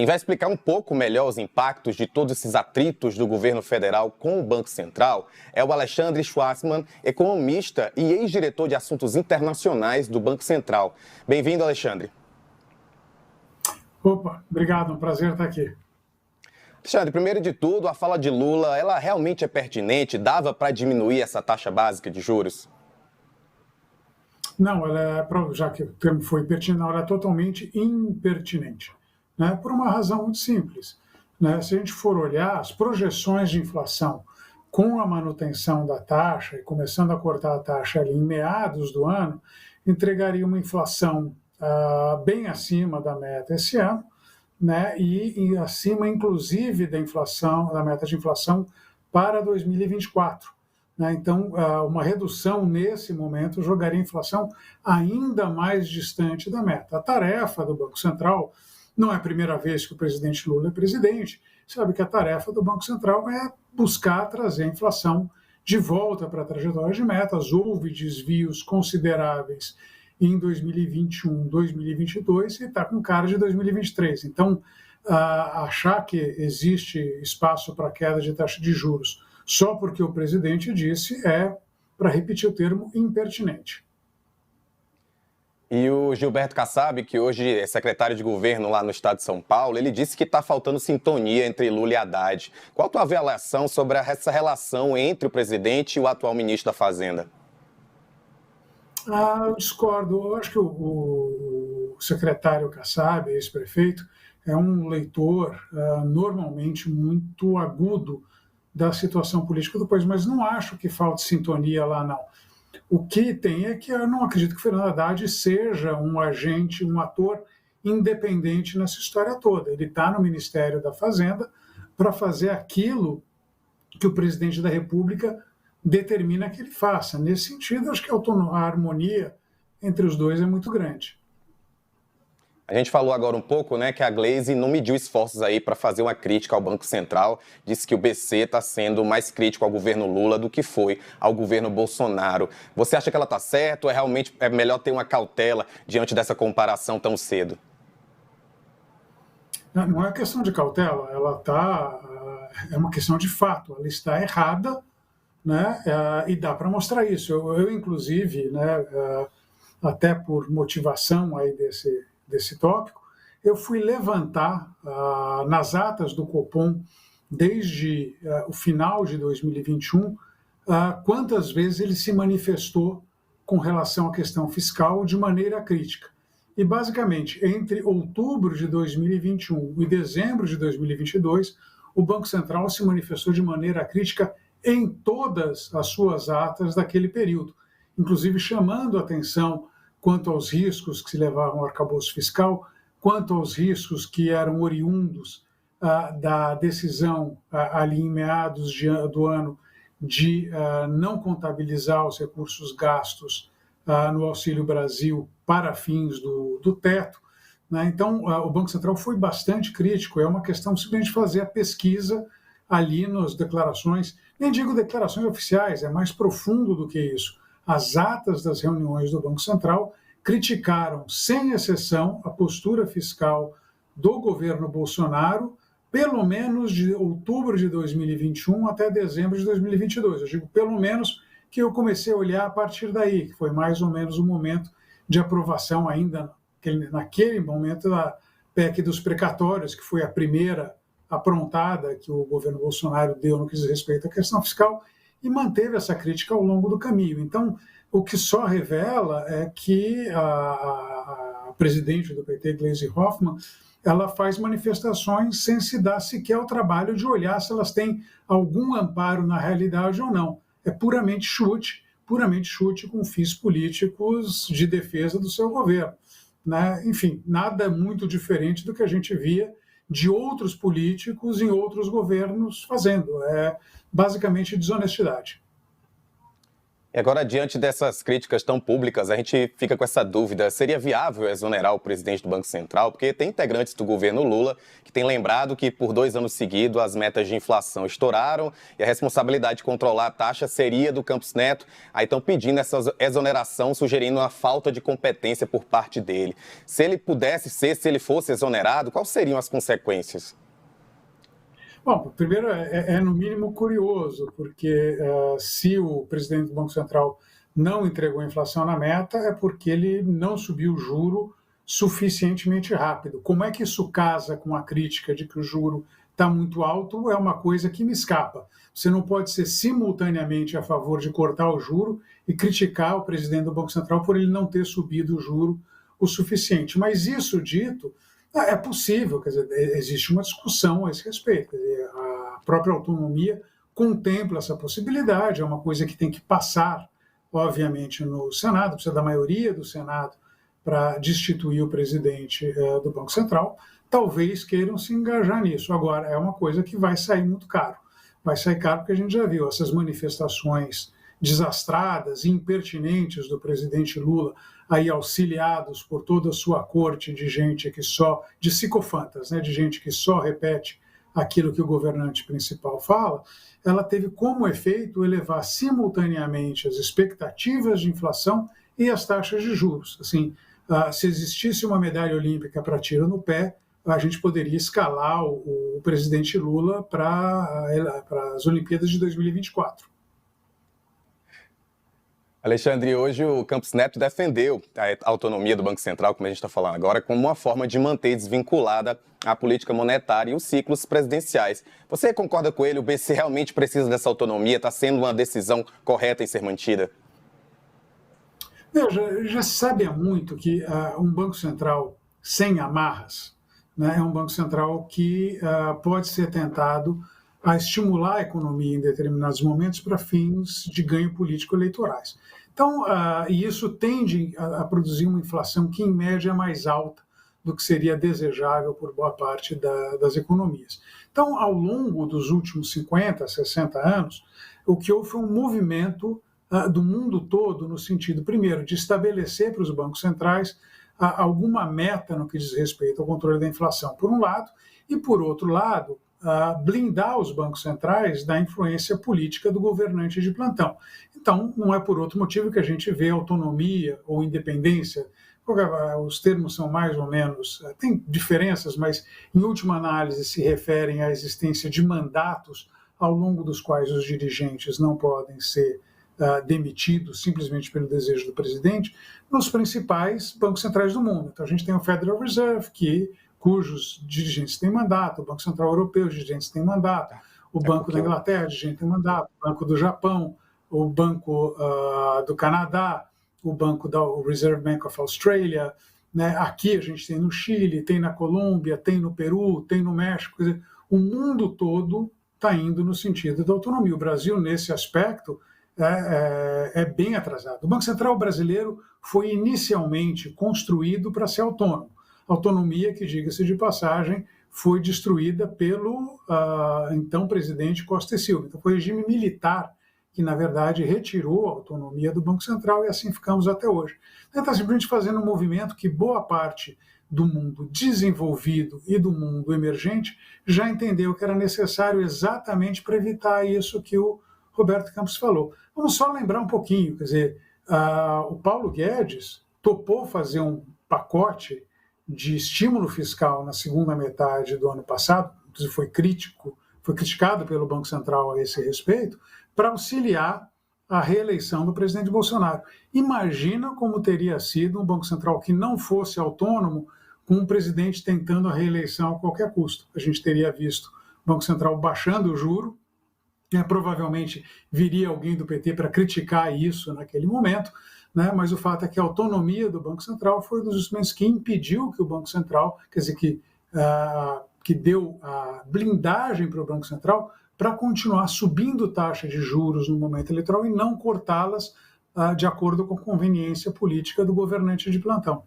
Quem vai explicar um pouco melhor os impactos de todos esses atritos do governo federal com o Banco Central é o Alexandre Schwartzman, economista e ex-diretor de assuntos internacionais do Banco Central. Bem-vindo, Alexandre. Opa, obrigado, um prazer estar aqui. Alexandre, primeiro de tudo, a fala de Lula, ela realmente é pertinente? Dava para diminuir essa taxa básica de juros? Não, já que o termo foi pertinente, não, ela é totalmente impertinente, né? Por uma razão muito simples, né? Se a gente for olhar as projeções de inflação com a manutenção da taxa e começando a cortar a taxa ali em meados do ano, entregaria uma inflação bem acima da meta esse ano, né? E acima, inclusive, da meta de inflação para 2024. Né? Então, uma redução nesse momento jogaria a inflação ainda mais distante da meta. A tarefa do Banco Central, não é a primeira vez que o presidente Lula é presidente, sabe que a tarefa do Banco Central é buscar trazer a inflação de volta para a trajetória de metas. Houve desvios consideráveis em 2021, 2022 e está com cara de 2023. Então, achar que existe espaço para queda de taxa de juros só porque o presidente disse para repetir o termo, impertinente. E o Gilberto Kassab, que hoje é secretário de governo lá no estado de São Paulo, ele disse que está faltando sintonia entre Lula e Haddad. Qual a tua avaliação sobre essa relação entre o presidente e o atual ministro da Fazenda? Eu discordo. Eu acho que o secretário Kassab, ex-prefeito, é um leitor normalmente muito agudo da situação política do país, mas não acho que falte sintonia lá, não. O que tem é que eu não acredito que o Fernando Haddad seja um agente, um ator independente nessa história toda. Ele está no Ministério da Fazenda para fazer aquilo que o presidente da República determina que ele faça. Nesse sentido, acho que a harmonia entre os dois é muito grande. A gente falou agora um pouco, né, que a Glaze não mediu esforços aí para fazer uma crítica ao Banco Central, disse que o BC está sendo mais crítico ao governo Lula do que foi ao governo Bolsonaro. Você acha que ela está certa ou realmente é melhor ter uma cautela diante dessa comparação tão cedo? Não é questão de cautela, é uma questão de fato, ela está errada, né, e dá para mostrar isso. Eu inclusive, né, até por motivação aí desse tópico, eu fui levantar nas atas do Copom, desde o final de 2021, quantas vezes ele se manifestou com relação à questão fiscal de maneira crítica. E, basicamente, entre outubro de 2021 e dezembro de 2022, o Banco Central se manifestou de maneira crítica em todas as suas atas daquele período, inclusive chamando a atenção quanto aos riscos que se levavam ao arcabouço fiscal, quanto aos riscos que eram oriundos da decisão ali em meados do ano de não contabilizar os recursos gastos no Auxílio Brasil para fins do teto. Né? Então, o Banco Central foi bastante crítico, é uma questão simplesmente de fazer a pesquisa ali nas declarações, nem digo declarações oficiais, é mais profundo do que isso. As atas das reuniões do Banco Central criticaram, sem exceção, a postura fiscal do governo Bolsonaro, pelo menos de outubro de 2021 até dezembro de 2022. Eu digo pelo menos que eu comecei a olhar a partir daí, que foi mais ou menos o momento de aprovação ainda, naquele momento, da PEC dos precatórios, que foi a primeira aprontada que o governo Bolsonaro deu no que diz respeito à questão fiscal, e manteve essa crítica ao longo do caminho. Então, o que só revela é que a presidente do PT, Gleisi Hoffmann, ela faz manifestações sem se dar sequer o trabalho de olhar se elas têm algum amparo na realidade ou não. É puramente chute com fins políticos de defesa do seu governo. Né? Enfim, nada muito diferente do que a gente via de outros políticos em outros governos fazendo. É basicamente desonestidade. E agora, diante dessas críticas tão públicas, a gente fica com essa dúvida: seria viável exonerar o presidente do Banco Central? Porque tem integrantes do governo Lula que têm lembrado que por 2 anos seguidos as metas de inflação estouraram e a responsabilidade de controlar a taxa seria do Campos Neto. Aí estão pedindo essa exoneração, sugerindo uma falta de competência por parte dele. Se ele pudesse ser, se ele fosse exonerado, quais seriam as consequências? Bom, primeiro no mínimo curioso, porque se o presidente do Banco Central não entregou a inflação na meta, é porque ele não subiu o juro suficientemente rápido. Como é que isso casa com a crítica de que o juro está muito alto? É uma coisa que me escapa. Você não pode ser simultaneamente a favor de cortar o juro e criticar o presidente do Banco Central por ele não ter subido o juro o suficiente. Mas isso dito, é possível, quer dizer, existe uma discussão a esse respeito. Quer dizer, a própria autonomia contempla essa possibilidade, é uma coisa que tem que passar, obviamente, no Senado, precisa da maioria do Senado para destituir o presidente do Banco Central. Talvez queiram se engajar nisso. Agora, é uma coisa que vai sair muito caro. Vai sair caro porque a gente já viu essas manifestações desastradas e impertinentes do presidente Lula, aí auxiliados por toda a sua corte de gente que só, de psicofantas, né, de gente que só repete aquilo que o governante principal fala, ela teve como efeito elevar simultaneamente as expectativas de inflação e as taxas de juros. Assim, se existisse uma medalha olímpica para tiro no pé, a gente poderia escalar o presidente Lula para as Olimpíadas de 2024. Alexandre, hoje o Campos Neto defendeu a autonomia do Banco Central, como a gente está falando agora, como uma forma de manter desvinculada a política monetária e os ciclos presidenciais. Você concorda com ele? O BC realmente precisa dessa autonomia? Está sendo uma decisão correta em ser mantida? Veja, já se sabe há muito que um Banco Central sem amarras, né, é um Banco Central que pode ser tentado a estimular a economia em determinados momentos para fins de ganho político eleitorais. Então, e isso tende a produzir uma inflação que, em média, é mais alta do que seria desejável por boa parte das economias. Então, ao longo dos últimos 50, 60 anos, o que houve foi um movimento do mundo todo no sentido, primeiro, de estabelecer para os bancos centrais alguma meta no que diz respeito ao controle da inflação, por um lado, e, por outro lado, blindar os bancos centrais da influência política do governante de plantão. Então, não é por outro motivo que a gente vê autonomia ou independência, os termos são mais ou menos, tem diferenças, mas em última análise se referem à existência de mandatos ao longo dos quais os dirigentes não podem ser demitidos simplesmente pelo desejo do presidente, nos principais bancos centrais do mundo. Então, a gente tem o Federal Reserve, cujos dirigentes têm mandato, o Banco Central Europeu, os dirigentes têm mandato, o Banco da Inglaterra, o dirigente tem mandato, o Banco do Japão, o Banco do Canadá, o Reserve Bank of Australia, né? Aqui a gente tem no Chile, tem na Colômbia, tem no Peru, tem no México, quer dizer, o mundo todo está indo no sentido da autonomia. O Brasil, nesse aspecto, é bem atrasado. O Banco Central brasileiro foi inicialmente construído para ser autônomo. Autonomia que, diga-se de passagem, foi destruída pelo então presidente Costa e Silva. Então, foi o regime militar que, na verdade, retirou a autonomia do Banco Central e assim ficamos até hoje. Está simplesmente fazendo um movimento que boa parte do mundo desenvolvido e do mundo emergente já entendeu que era necessário exatamente para evitar isso que o Roberto Campos falou. Vamos só lembrar um pouquinho, quer dizer, o Paulo Guedes topou fazer um pacote de estímulo fiscal na segunda metade do ano passado, inclusive foi criticado pelo Banco Central a esse respeito, para auxiliar a reeleição do presidente Bolsonaro. Imagina como teria sido um Banco Central que não fosse autônomo, com um presidente tentando a reeleição a qualquer custo. A gente teria visto o Banco Central baixando o juro, provavelmente viria alguém do PT para criticar isso naquele momento, né? Mas o fato é que a autonomia do Banco Central foi um dos instrumentos que impediu que o Banco Central, quer dizer, que deu a blindagem para o Banco Central para continuar subindo taxa de juros no momento eleitoral e não cortá-las de acordo com a conveniência política do governante de plantão.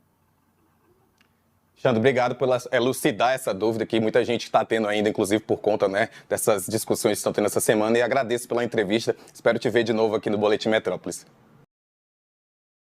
Alexandre, obrigado por elucidar essa dúvida que muita gente está tendo ainda, inclusive por conta, né, dessas discussões que estão tendo essa semana, e agradeço pela entrevista. Espero te ver de novo aqui no Boletim Metrópolis.